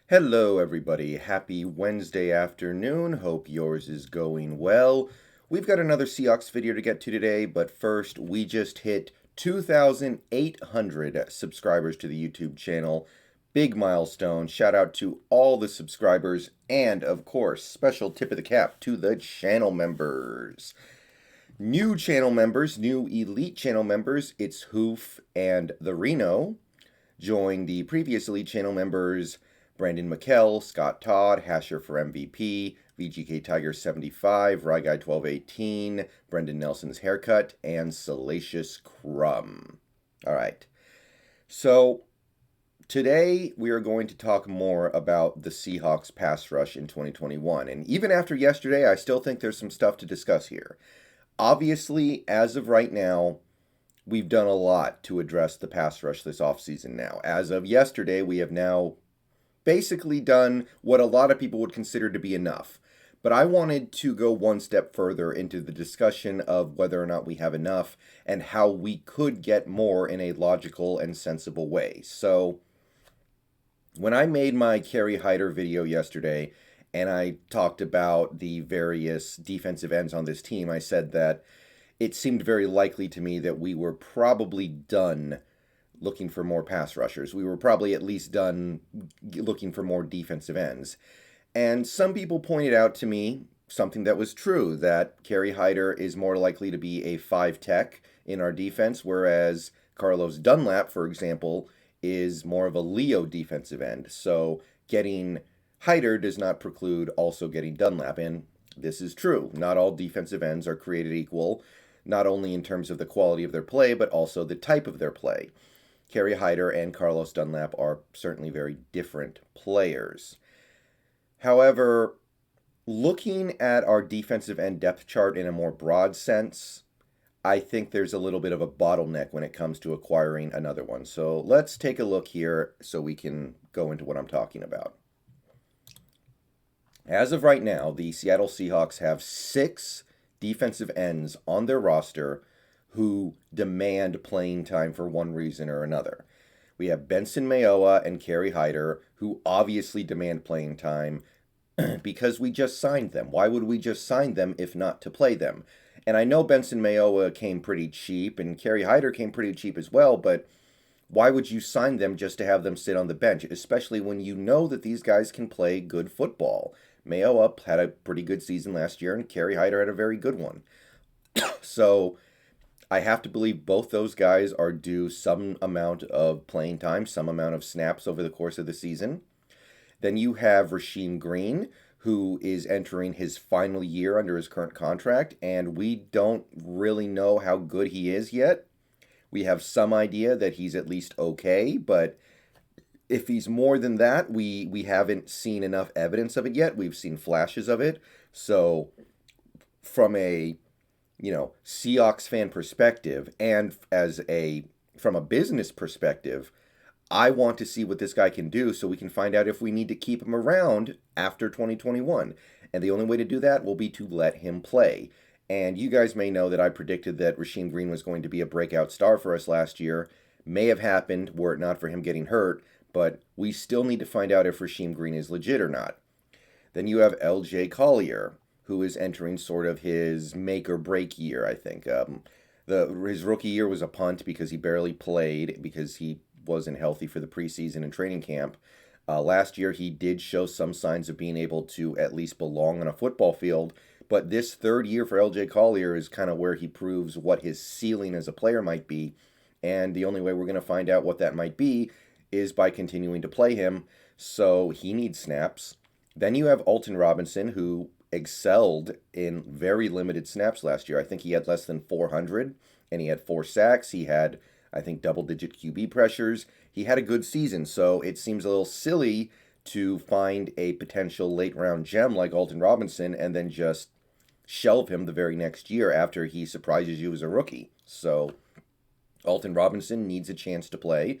Hello, everybody. Happy Wednesday afternoon. Hope yours is going well. We've got another Seahawks video to get to today, but first, we just hit 2,800 subscribers to the YouTube channel. Big milestone. Shout out to all the subscribers, and of course, special tip of the cap to the channel members. New channel members, new elite channel members, ItsHoof and the Reno. Join the previous elite channel members, Brendon, Mikel, Scott, Todd, Hasher for MVP, VGK Tiger 75, Ryguy 1218, Brendan Nelson's haircut, and Salacious Crumb. All right. So today we are going to talk more about the Seahawks pass rush in 2021. And even after yesterday, I still think there's some stuff to discuss here. Obviously, as of right now, we've done a lot to address the pass rush this offseason now. As of yesterday, we have now basically done what a lot of people would consider to be enough. But I wanted to go one step further into the discussion of whether or not we have enough and how we could get more in a logical and sensible way. So when I made my Kerry Hyder video yesterday and I talked about the various defensive ends on this team, I said that it seemed very likely to me that we were probably done looking for more pass rushers. We were probably at least done looking for more defensive ends. And some people pointed out to me something that was true, that Kerry Hyder is more likely to be a 5 tech in our defense, whereas Carlos Dunlap, for example, is more of a Leo defensive end. So getting Hyder does not preclude also getting Dunlap. And this is true. Not all defensive ends are created equal, not only in terms of the quality of their play, but also the type of their play. Kerry Hyder and Carlos Dunlap are certainly very different players. However, looking at our defensive end depth chart in a more broad sense, I think there's a little bit of a bottleneck when it comes to acquiring another one. So let's take a look here so we can go into what I'm talking about. As of right now, the Seattle Seahawks have 6 defensive ends on their roster who demand playing time for one reason or another. We have Benson Mayowa and Kerry Hyder, who obviously demand playing time because we just signed them. Why would we just sign them if not to play them? And I know Benson Mayowa came pretty cheap, and Kerry Hyder came pretty cheap as well, but why would you sign them just to have them sit on the bench, especially when you know that these guys can play good football? Mayowa had a pretty good season last year, and Kerry Hyder had a very good one. So I have to believe both those guys are due some amount of playing time, some amount of snaps over the course of the season. Then you have Rasheem Green, who is entering his final year under his current contract, and we don't really know how good he is yet. We have some idea that he's at least okay, but if he's more than that, we haven't seen enough evidence of it yet. We've seen flashes of it. So from a Seahawks fan perspective, and from a business perspective, I want to see what this guy can do so we can find out if we need to keep him around after 2021. And the only way to do that will be to let him play. And you guys may know that I predicted that Rasheem Green was going to be a breakout star for us last year. May have happened were it not for him getting hurt, but we still need to find out if Rasheem Green is legit or not. Then you have LJ Collier, who is entering sort of his make or break year, I think. His rookie year was a punt because he barely played because he wasn't healthy for the preseason and training camp. Last year, he did show some signs of being able to at least belong on a football field, but this third year for LJ Collier is kind of where he proves what his ceiling as a player might be, and the only way we're going to find out what that might be is by continuing to play him, so he needs snaps. Then you have Alton Robinson, who excelled in very limited snaps last year. I think he had less than 400, and he had 4 sacks. He had, I think, double-digit QB pressures. He had a good season, so it seems a little silly to find a potential late-round gem like Alton Robinson and then just shelve him the very next year after he surprises you as a rookie. So Alton Robinson needs a chance to play.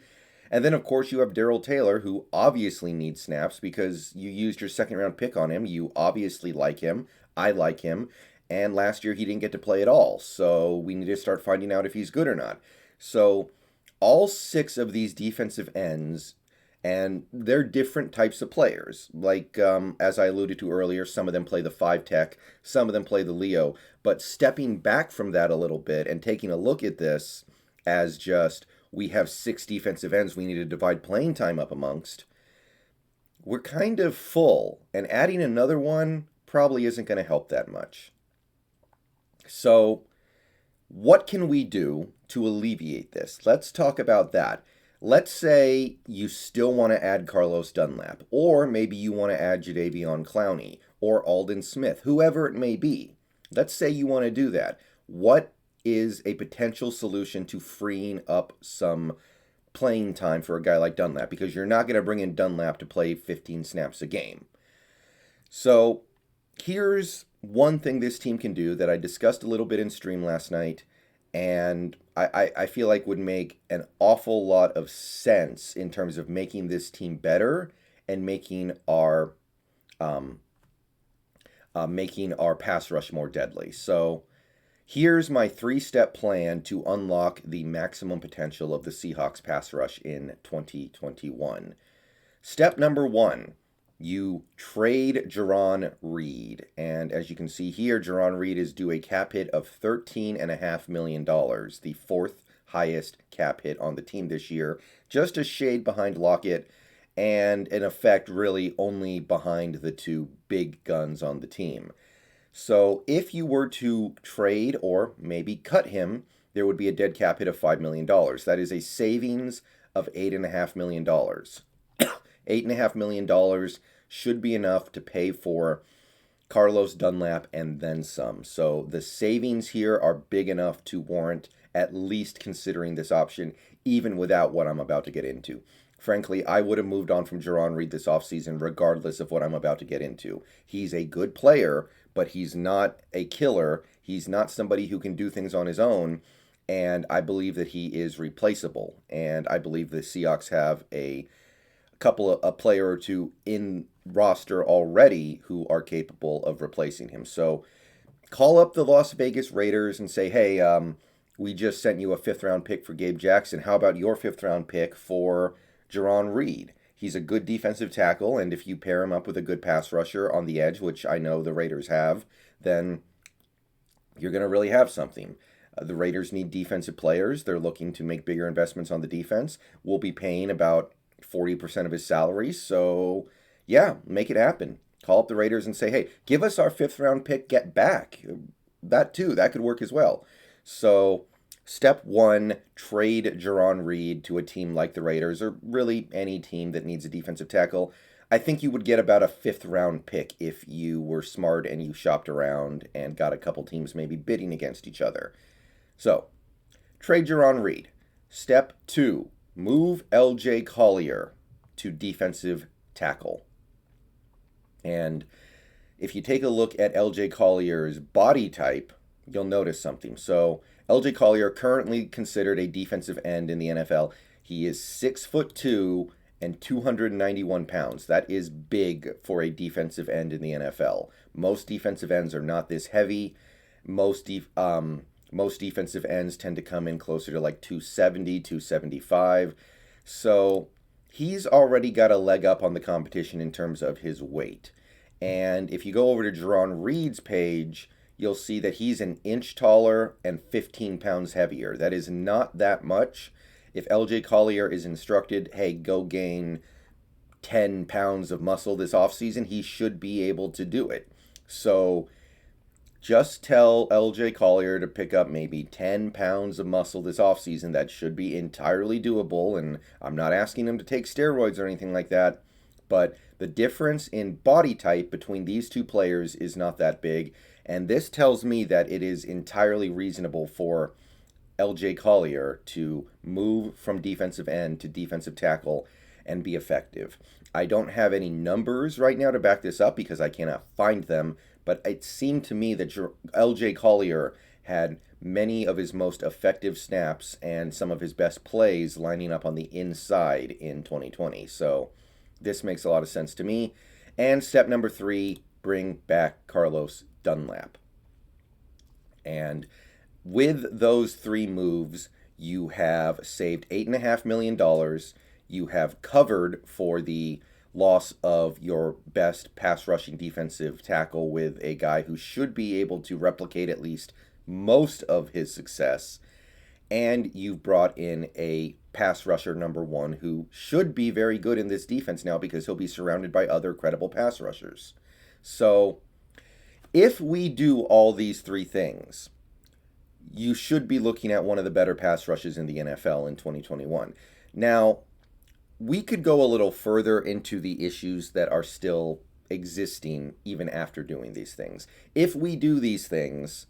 And then, of course, you have Darrell Taylor, who obviously needs snaps because you used your second-round pick on him. You obviously like him. I like him. And last year, he didn't get to play at all. So we need to start finding out if he's good or not. So all 6 of these defensive ends And they're different types of players. Like, as I alluded to earlier, some of them play the 5 tech, some of them play the Leo. But stepping back from that a little bit and taking a look at this as just, we have 6 defensive ends we need to divide playing time up amongst, we're kind of full. And adding another one probably isn't going to help that much. So, what can we do to alleviate this? Let's talk about that. Let's say you still want to add Carlos Dunlap, or maybe you want to add Jadeveon Clowney, or Aldon Smith, whoever it may be. Let's say you want to do that. What is a potential solution to freeing up some playing time for a guy like Dunlap? Because you're not going to bring in Dunlap to play 15 snaps a game. So here's one thing this team can do that I discussed a little bit in stream last night, and I feel like would make an awful lot of sense in terms of making this team better and making our pass rush more deadly. So here's my 3-step plan to unlock the maximum potential of the Seahawks pass rush in 2021. Step number 1. You trade Jarran Reed. And as you can see here, Jarran Reed is due a cap hit of $13.5 million, the 4th highest cap hit on the team this year, just a shade behind Lockett, and in effect really only behind the 2 big guns on the team. So if you were to trade or maybe cut him, there would be a dead cap hit of $5 million. That is a savings of $8.5 million. $8.5 million should be enough to pay for Carlos Dunlap and then some. So the savings here are big enough to warrant at least considering this option, even without what I'm about to get into. Frankly, I would have moved on from Jarran Reed this offseason regardless of what I'm about to get into. He's a good player, but he's not a killer. He's not somebody who can do things on his own, and I believe that he is replaceable. And I believe the Seahawks have a player or two in roster already who are capable of replacing him. So call up the Las Vegas Raiders and say, hey, we just sent you a 5th-round pick for Gabe Jackson. How about your 5th-round pick for Jarran Reed? He's a good defensive tackle, and if you pair him up with a good pass rusher on the edge, which I know the Raiders have, then you're going to really have something. The Raiders need defensive players. They're looking to make bigger investments on the defense. We'll be paying about 40% of his salary. So, yeah, make it happen. Call up the Raiders and say, hey, give us our 5th-round pick, get back. That too, that could work as well. So, step 1, trade Jarran Reed to a team like the Raiders, or really any team that needs a defensive tackle. I think you would get about a 5th-round pick if you were smart and you shopped around and got a couple teams maybe bidding against each other. So, trade Jarran Reed. Step 2. Move LJ Collier to defensive tackle. And if you take a look at LJ Collier's body type, you'll notice something. So LJ Collier currently considered a defensive end in the NFL. He is 6'2" and 291 pounds. That is big for a defensive end in the NFL. Most defensive ends are not this heavy. Most defensive ends tend to come in closer to like 270, 275. So he's already got a leg up on the competition in terms of his weight. And if you go over to Jarran Reed's page, you'll see that he's an inch taller and 15 pounds heavier. That is not that much. If LJ Collier is instructed, hey, go gain 10 pounds of muscle this offseason, he should be able to do it. So just tell LJ Collier to pick up maybe 10 pounds of muscle this offseason. That should be entirely doable, and I'm not asking him to take steroids or anything like that, but the difference in body type between these two players is not that big, and this tells me that it is entirely reasonable for LJ Collier to move from defensive end to defensive tackle and be effective. I don't have any numbers right now to back this up because I cannot find them, but it seemed to me that LJ Collier had many of his most effective snaps and some of his best plays lining up on the inside in 2020. So this makes a lot of sense to me. And step number 3, bring back Carlos Dunlap. And with those 3 moves, you have saved $8.5 million. You have covered for the loss of your best pass rushing defensive tackle with a guy who should be able to replicate at least most of his success. And you've brought in a pass rusher number one who should be very good in this defense now because he'll be surrounded by other credible pass rushers. So if we do all these three things, you should be looking at one of the better pass rushes in the NFL in 2021. Now, we could go a little further into the issues that are still existing even after doing these things. If we do these things,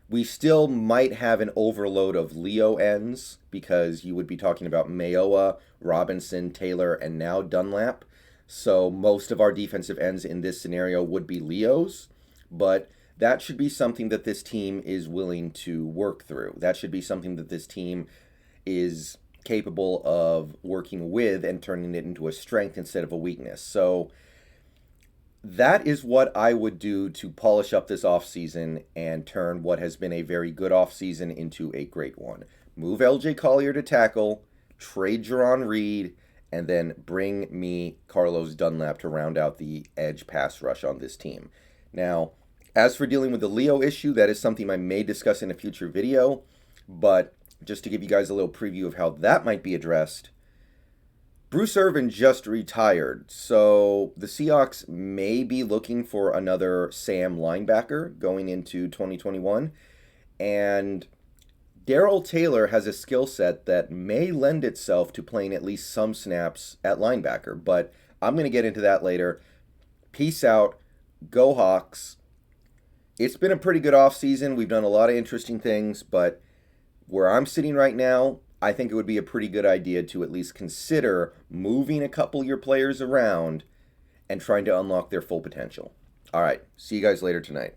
we still might have an overload of Leo ends because you would be talking about Mayowa, Robinson, Taylor, and now Dunlap. So most of our defensive ends in this scenario would be Leos, but that should be something that this team is willing to work through. That should be something that this team is capable of working with and turning it into a strength instead of a weakness. So that is what I would do to polish up this offseason and turn what has been a very good offseason into a great one. Move LJ Collier to tackle, trade Jarran Reed, and then bring me Carlos Dunlap to round out the edge pass rush on this team. Now, as for dealing with the Leo issue, that is something I may discuss in a future video, but just to give you guys a little preview of how that might be addressed, Bruce Irvin just retired, so the Seahawks may be looking for another Sam linebacker going into 2021, and Darrell Taylor has a skill set that may lend itself to playing at least some snaps at linebacker, but I'm going to get into that later. Peace out. Go Hawks. It's been a pretty good offseason. We've done a lot of interesting things, but where I'm sitting right now, I think it would be a pretty good idea to at least consider moving a couple of your players around and trying to unlock their full potential. All right, see you guys later tonight.